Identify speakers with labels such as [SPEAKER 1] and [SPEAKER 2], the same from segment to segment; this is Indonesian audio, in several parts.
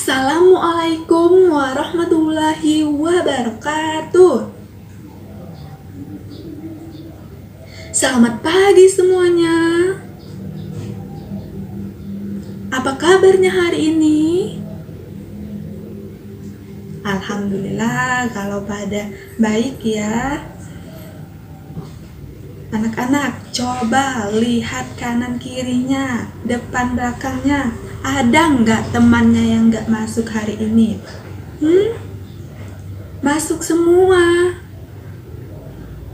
[SPEAKER 1] Assalamualaikum warahmatullahi wabarakatuh. Selamat pagi semuanya. Apa kabarnya hari ini? Alhamdulillah kalau pada baik ya. Anak-anak, coba lihat kanan kirinya, depan belakangnya. Ada nggak temannya yang nggak masuk hari ini? Masuk semua.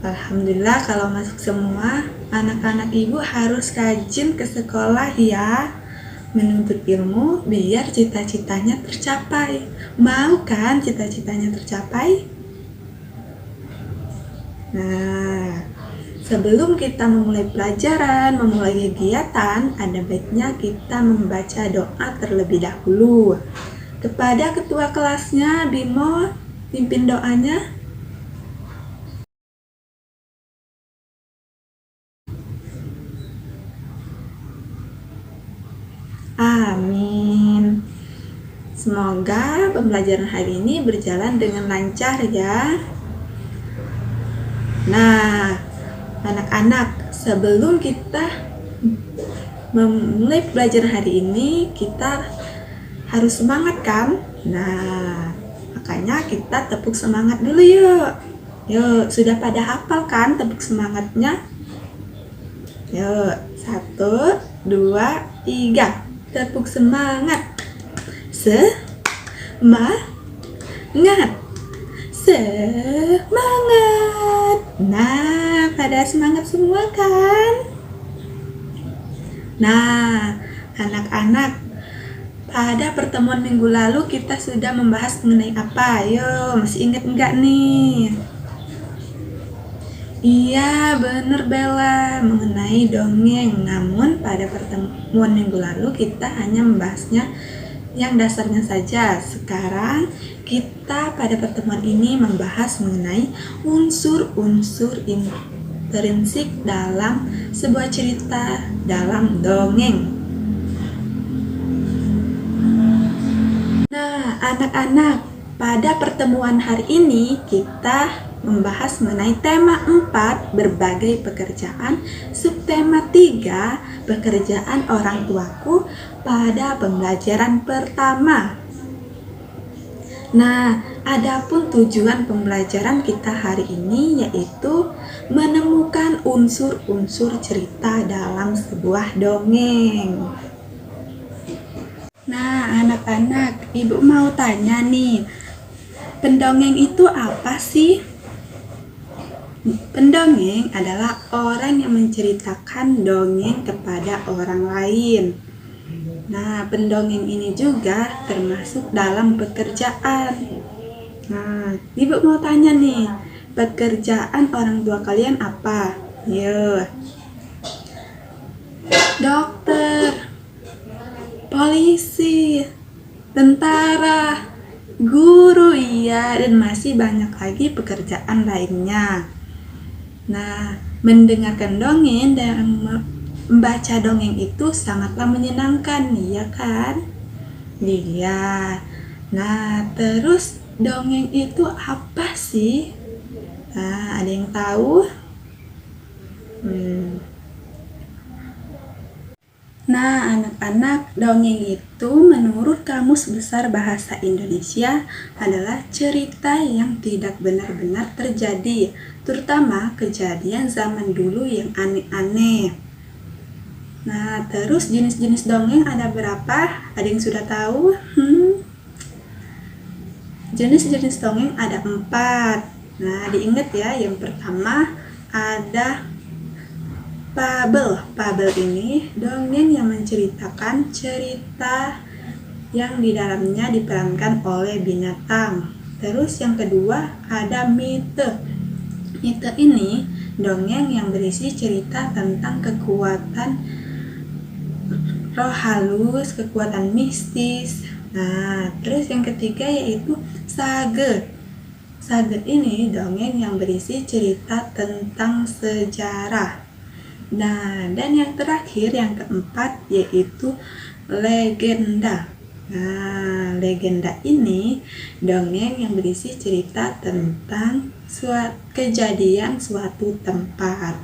[SPEAKER 1] Alhamdulillah kalau masuk semua. Anak-anak ibu harus rajin ke sekolah ya, menuntut ilmu biar cita-citanya tercapai. Mau kan cita-citanya tercapai? Nah, sebelum kita memulai pelajaran, memulai kegiatan, ada baiknya kita membaca doa terlebih dahulu. Kepada ketua kelasnya, Bimo, pimpin doanya. Amin. Semoga pembelajaran hari ini berjalan dengan lancar ya. Nah, anak-anak, sebelum kita memulai pelajaran hari ini, kita harus semangat kan? Nah, makanya kita tepuk semangat dulu yuk. Yuk, sudah pada hafal kan tepuk semangatnya? Yuk, 1, 2, 3. Tepuk semangat. Semangat. Semangat. Nah, pada semangat semua kan? Nah, anak-anak, pada pertemuan minggu lalu kita sudah membahas mengenai apa? Ayo, masih ingat enggak nih? Iya, bener Bella, mengenai dongeng. Namun pada pertemuan minggu lalu kita hanya membahasnya yang dasarnya saja. Sekarang kita pada pertemuan ini membahas mengenai unsur-unsur intrinsik dalam sebuah cerita dalam dongeng. Nah, anak-anak, pada pertemuan hari ini kita membahas mengenai tema 4, berbagai pekerjaan, subtema 3, pekerjaan orang tuaku pada pembelajaran pertama. Nah, adapun tujuan pembelajaran kita hari ini yaitu menemukan unsur-unsur cerita dalam sebuah dongeng. Nah, anak-anak, ibu mau tanya nih, pendongeng itu apa sih? Pendongeng adalah orang yang menceritakan dongeng kepada orang lain. Nah, pendongeng ini juga termasuk dalam pekerjaan. Nah, ibu mau tanya nih, pekerjaan orang tua kalian apa? Yuk. Dokter, polisi, tentara, guru, iya, dan masih banyak lagi pekerjaan lainnya. Nah, mendengarkan dongeng dan membaca dongeng itu sangatlah menyenangkan, iya kan? Iya. Nah, terus dongeng itu apa sih? Nah, ada yang tahu? Nah, anak-anak, dongeng itu menurut Kamus Besar Bahasa Indonesia adalah cerita yang tidak benar-benar terjadi, terutama kejadian zaman dulu yang aneh-aneh. Nah, terus jenis-jenis dongeng ada berapa? Ada yang sudah tahu? Jenis-jenis dongeng ada 4. Nah, diingat ya, yang pertama ada fabel. Fabel ini dongeng yang menceritakan cerita yang di dalamnya diperankan oleh binatang. Terus yang kedua ada mite. Mite ini dongeng yang berisi cerita tentang kekuatan roh halus, kekuatan mistis. Nah, terus yang ketiga yaitu sage. Sage ini dongeng yang berisi cerita tentang sejarah. Nah, dan yang terakhir, yang keempat, yaitu legenda. Nah, legenda ini dongeng yang berisi cerita tentang kejadian suatu tempat.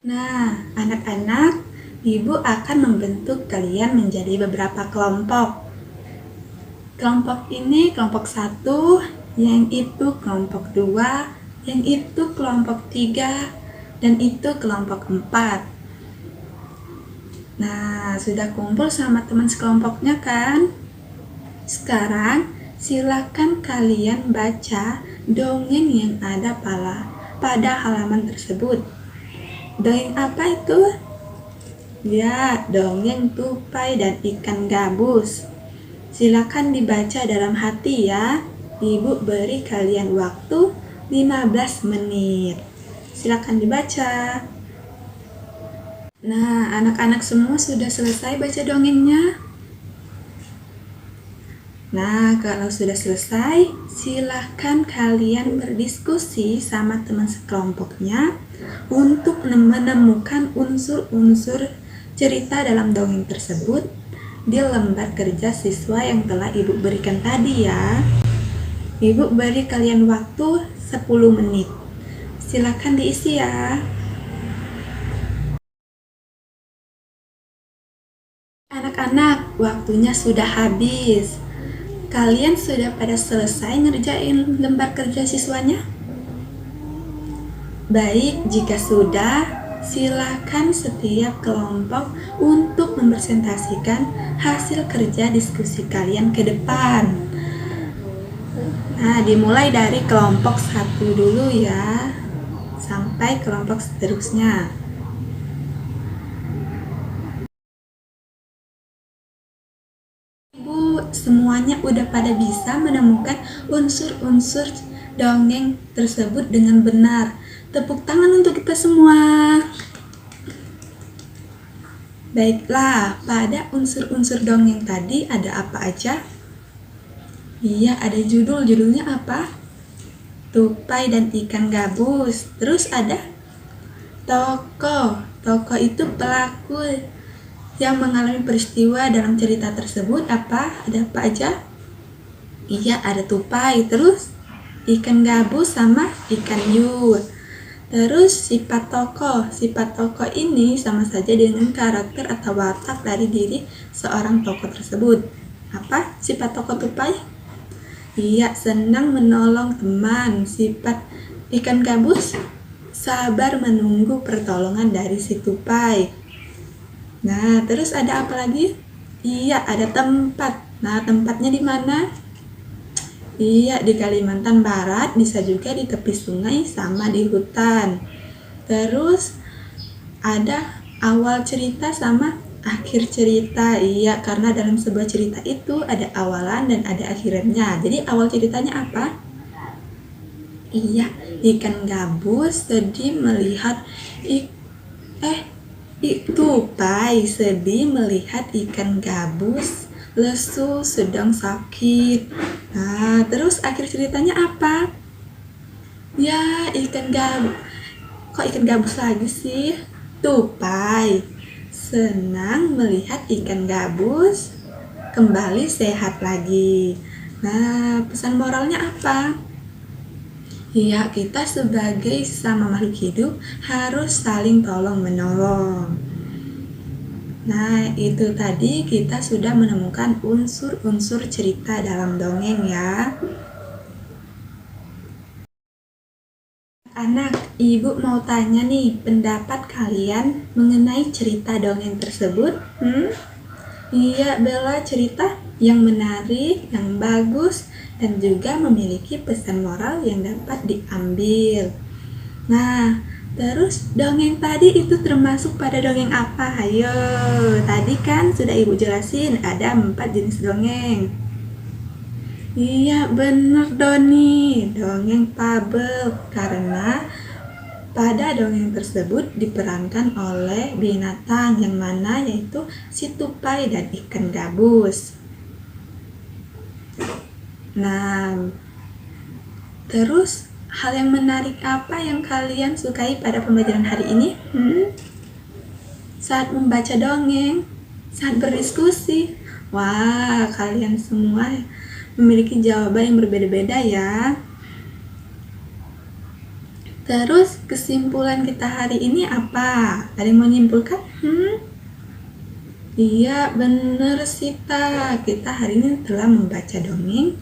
[SPEAKER 1] Nah, anak-anak, Ibu akan membentuk kalian menjadi beberapa kelompok. Kelompok ini kelompok 1, yang itu kelompok 2, yang itu kelompok 3, dan itu kelompok 4. Nah, sudah kumpul sama teman sekelompoknya kan? Sekarang silakan kalian baca dongeng yang ada pada halaman tersebut. Dongeng apa itu? Ya, dongeng tupai dan ikan gabus. Silakan dibaca dalam hati ya. Ibu beri kalian waktu 15 menit. Silakan dibaca. Nah, anak-anak semua sudah selesai baca dongengnya? Nah, kalau sudah selesai, silahkan kalian berdiskusi sama teman sekelompoknya untuk menemukan unsur-unsur cerita dalam dongeng tersebut di lembar kerja siswa yang telah Ibu berikan tadi ya. Ibu beri kalian waktu 10 menit. Silahkan diisi ya. Anak-anak, waktunya sudah habis. Kalian sudah pada selesai ngerjain lembar kerja siswanya? Baik, jika sudah, silakan setiap kelompok untuk mempresentasikan hasil kerja diskusi kalian ke depan. Nah, dimulai dari kelompok 1 dulu ya, sampai kelompok seterusnya. Semuanya udah pada bisa menemukan unsur-unsur dongeng tersebut dengan benar. Tepuk tangan untuk kita semua. Baiklah, pada unsur-unsur dongeng tadi ada apa aja? Iya, ada judulnya apa? Tupai dan ikan gabus. Terus ada tokoh. Tokoh itu pelaku yang mengalami peristiwa dalam cerita tersebut apa? Ada apa aja? Iya, ada tupai, terus ikan gabus sama ikan hiu. Terus sifat tokoh ini sama saja dengan karakter atau watak dari diri seorang tokoh tersebut. Apa sifat tokoh tupai? Iya, senang menolong teman. Sifat ikan gabus, sabar menunggu pertolongan dari si tupai. Nah, terus ada apa lagi? Iya, ada tempat. Nah, tempatnya di mana? Iya, di Kalimantan Barat, bisa juga di tepi sungai sama di hutan. Terus ada awal cerita sama akhir cerita. Iya, karena dalam sebuah cerita itu ada awalan dan ada akhirnya. Jadi awal ceritanya apa? Iya, ikan gabus sedih melihat tupai sedih melihat ikan gabus lesu sedang sakit. Nah, terus akhir ceritanya apa? Ya, kok ikan gabus lagi sih? Tupai senang melihat ikan gabus kembali sehat lagi. Nah, pesan moralnya apa? Ya, kita sebagai sesama makhluk hidup harus saling tolong-menolong. Nah, itu tadi kita sudah menemukan unsur-unsur cerita dalam dongeng ya. Anak, Ibu mau tanya nih, pendapat kalian mengenai cerita dongeng tersebut? Iya, Bella, cerita yang menarik, yang bagus, dan juga memiliki pesan moral yang dapat diambil. Nah, terus dongeng tadi itu termasuk pada dongeng apa? Ayo, tadi kan sudah Ibu jelasin ada 4 jenis dongeng. Iya, bener Doni, dongeng fabel, karena pada dongeng tersebut diperankan oleh binatang yang mana yaitu si tupai dan ikan gabus. Nah, terus hal yang menarik apa yang kalian sukai pada pembelajaran hari ini? Saat membaca dongeng, saat berdiskusi, Wah, kalian semua memiliki jawaban yang berbeda-beda ya. Terus kesimpulan kita hari ini apa? Ada yang mau menyimpulkan? Iya, bener Sita. Kita hari ini telah membaca dongeng,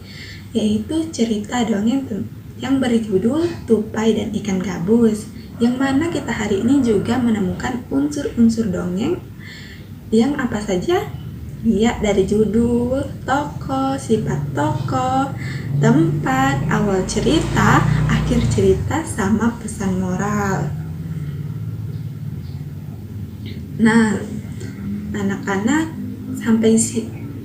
[SPEAKER 1] yaitu cerita dongeng yang berjudul Tupai dan Ikan Gabus. Yang mana kita hari ini juga menemukan unsur-unsur dongeng yang apa saja? Ya, dari judul, tokoh, sifat tokoh, tempat, awal cerita, akhir cerita, sama pesan moral. Nah, anak-anak, sampai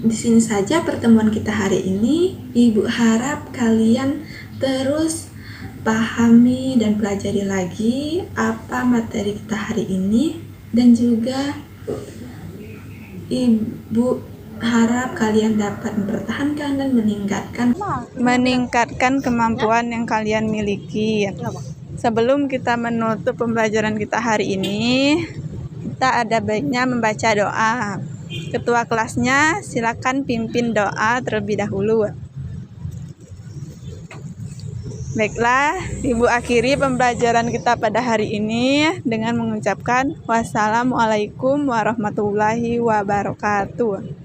[SPEAKER 1] di sini saja pertemuan kita hari ini. Ibu harap kalian terus pahami dan pelajari lagi apa materi kita hari ini, dan juga Ibu harap kalian dapat mempertahankan dan meningkatkan kemampuan yang kalian miliki. Sebelum kita menutup pembelajaran kita hari ini, kita ada baiknya membaca doa. Ketua kelasnya silakan pimpin doa terlebih dahulu. Baiklah, Ibu akhiri pembelajaran kita pada hari ini dengan mengucapkan wassalamualaikum warahmatullahi wabarakatuh.